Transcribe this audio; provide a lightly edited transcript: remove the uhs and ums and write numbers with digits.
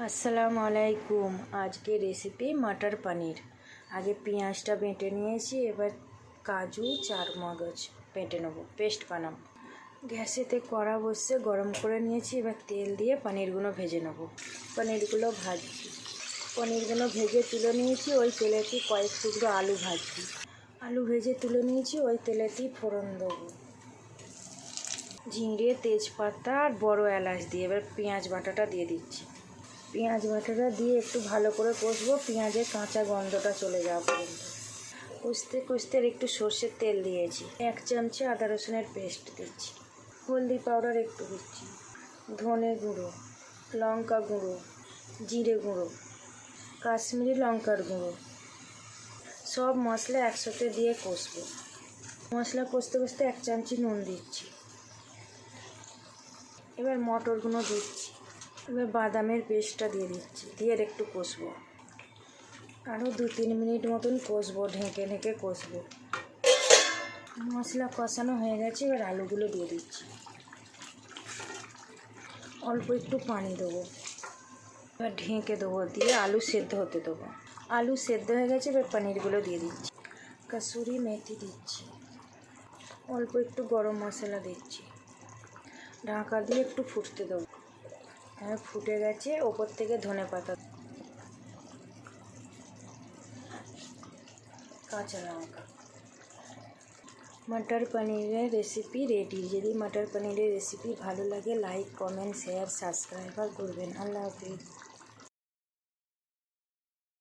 আসসালামু আলাইকুম। আজকে রেসিপি মটর পনির। আগে পেঁয়াজটা বেটে নিয়েছি, এবার কাজু চারমগজ বেটে নেবো, পেস্ট বানাবো। গ্যাসেতে কড়া বসে গরম করে নিয়েছি, এবার তেল দিয়ে পনিরগুলো ভেজে নেবো। পনিরগুলো ভাজছি, পনিরগুলো ভেজে তুলে নিয়েছি। ওই তেলেতে কয়েক টুকরো আলু ভাজছি, আলু ভেজে তুলে নিয়েছি। ওই তেলেতেই ফোড়ন দেবো, জিরে, তেজপাতা আর বড় এলাচ দিয়ে এবার পেঁয়াজ বাটাটা দিয়ে দিচ্ছি। পেঁয়াজ বাটাটা দিয়ে একটু ভালো করে কষবো, পেঁয়াজের কাঁচা গন্ধটা চলে যাওয়া পর্যন্ত। কষতে কষতে একটু সর্ষের তেল দিয়েছি, 1 চামচে আদা রসুনের পেস্ট দিচ্ছি, হলদি পাউডার একটু দিচ্ছি, ধনে গুঁড়ো, লঙ্কা গুঁড়ো, জিরে গুঁড়ো, কাশ্মীরি লঙ্কার গুঁড়ো, সব মশলা একসাথে দিয়ে কষবো। মশলা কষতে কষতে 1 চামচি নুন দিচ্ছি। এবার মটরগুলো দিচ্ছি, এবার বাদামের পেস্টটা দিয়ে দিচ্ছি, দিয়ে একটু কষবো। আরও 2-3 মিনিট মতন কষবো, ঢেকে ঢেকে কষবো। মশলা কষানো হয়ে গেছে, এবার আলুগুলো দিয়ে দিচ্ছি। অল্প একটু পানি দেবো, এবার ঢেকে দেবো, দিয়ে আলু সেদ্ধ হতে দেবো। আলু সেদ্ধ হয়ে গেছে, এবার পনিরগুলো দিয়ে দিচ্ছি। কসুরি মেথি দিচ্ছি, অল্প একটু গরম মশলা দিচ্ছি। ঢাকা দিয়ে একটু ফুটতে দেবো। ফুটে গেছে, ওপর থেকে ধনেপাতা, কাঁচা লঙ্কা। মটর পনিরের রেসিপি রেডি। যদি মটর পনিরের রেসিপি ভালো লাগে লাইক, কমেন্ট, শেয়ার, সাবস্ক্রাইব করবেন। আল্লাহ হাফিজ।